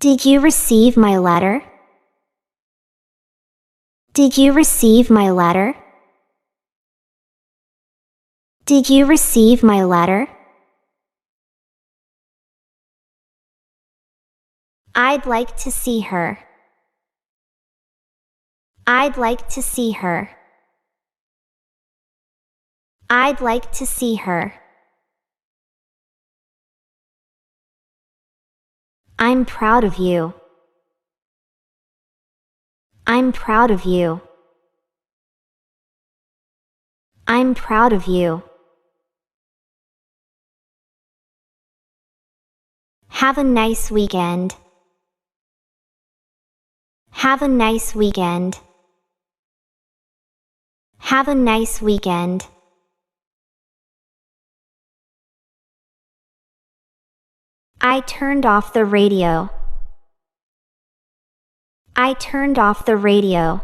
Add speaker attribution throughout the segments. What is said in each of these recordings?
Speaker 1: Did you receive my letter? Did you receive my letter? Did you receive my letter? I'd like to see her. I'd like to see her. I'd like to see her. I'm proud of you. I'm proud of you. I'm proud of you. Have a nice weekend. Have a nice weekend. Have a nice weekend. I turned off the radio. I turned off the radio.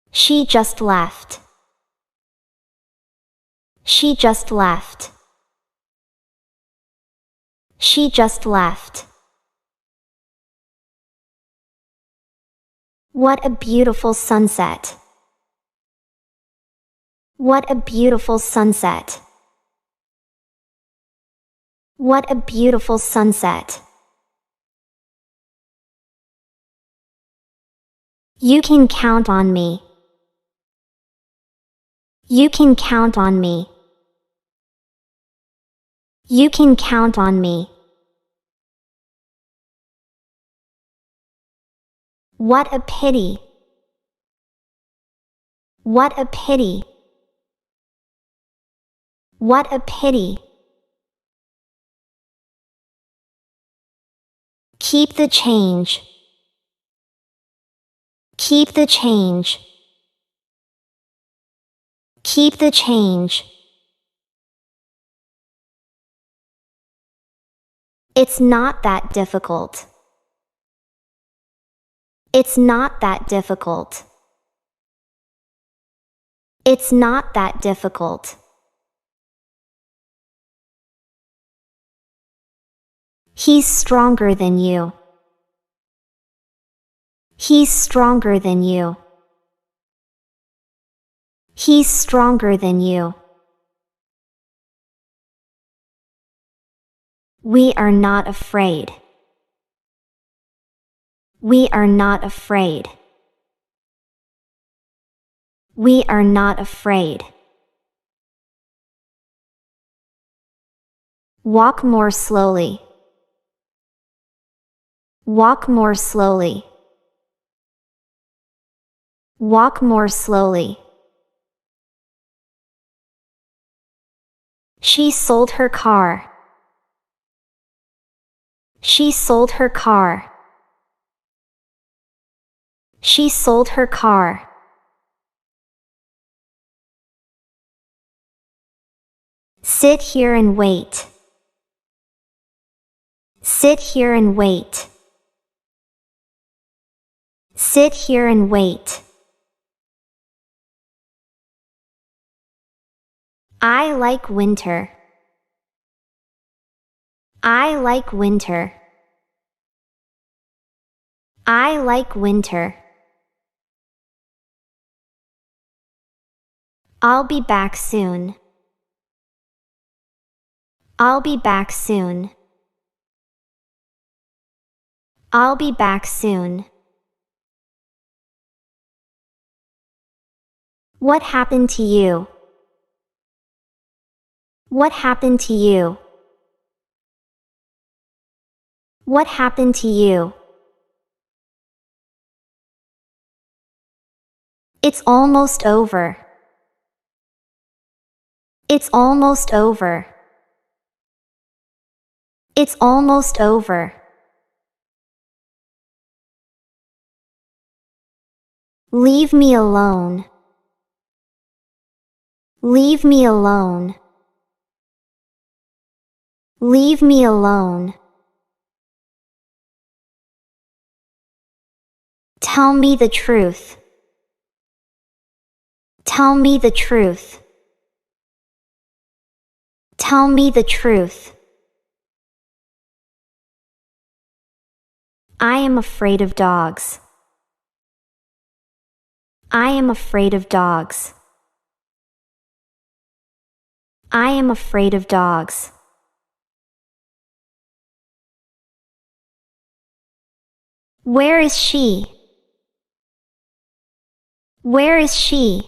Speaker 1: She just left. She just left. She just left. What a beautiful sunset. What a beautiful sunset. What a beautiful sunset. You can count on me. You can count on me. You can count on me. What a pity. What a pity. What a pity. Keep the change. Keep the change. Keep the change. It's not that difficult. It's not that difficult. It's not that difficult. He's stronger than you. He's stronger than you. He's stronger than you. We are not afraid. We are not afraid. We are not afraid. Walk more slowly. Walk more slowly. Walk more slowly. She sold her car. She sold her car. She sold her car. Sit here and wait. Sit here and wait. Sit here and wait. I like winter. I like winter. I like winter. I'll be back soon. I'll be back soon. I'll be back soon. What happened to you? What happened to you? What happened to you? It's almost over. It's almost over. It's almost over. Leave me alone. Leave me alone. Leave me alone. Tell me the truth. Tell me the truth. Tell me the truth. I am afraid of dogs. I am afraid of dogs. I am afraid of dogs. Where is she? Where is she?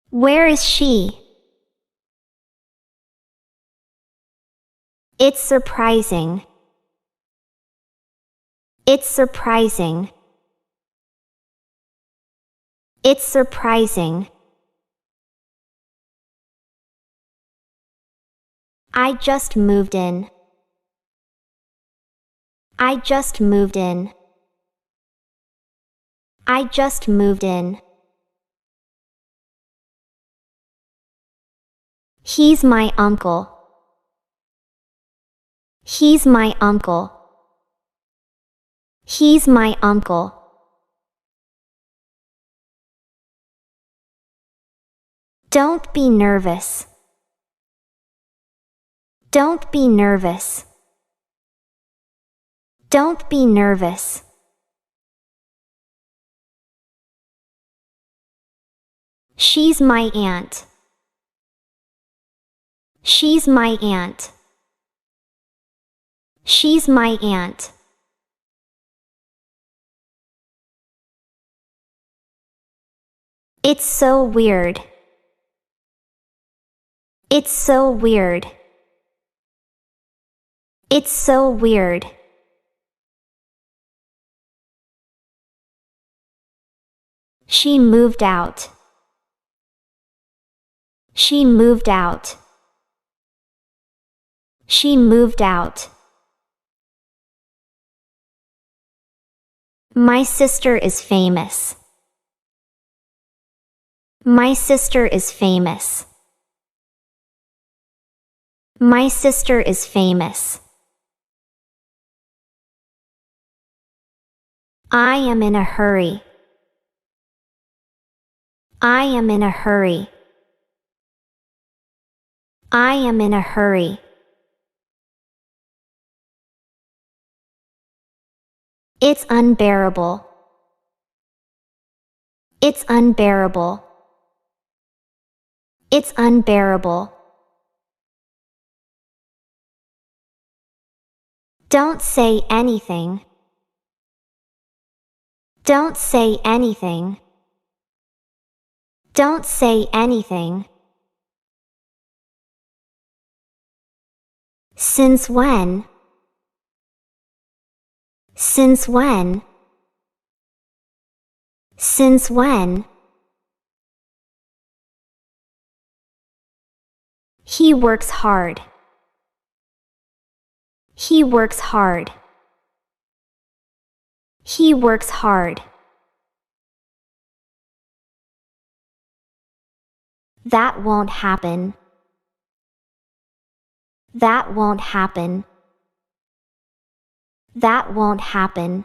Speaker 1: Where is she? It's surprising. It's surprising. It's surprising. I just moved in. I just moved in. I just moved in. He's my uncle. He's my uncle. He's my uncle. Don't be nervous. Don't be nervous. Don't be nervous. She's my aunt. She's my aunt. She's my aunt. It's so weird. It's so weird. It's so weird. She moved out. She moved out. She moved out. My sister is famous. My sister is famous. My sister is famous. I am in a hurry. I am in a hurry. I am in a hurry. It's unbearable. It's unbearable. It's unbearable. Don't say anything. Don't say anything. Don't say anything. Since when? Since when? Since when? He works hard. He works hard. He works hard. That won't happen. That won't happen. That won't happen.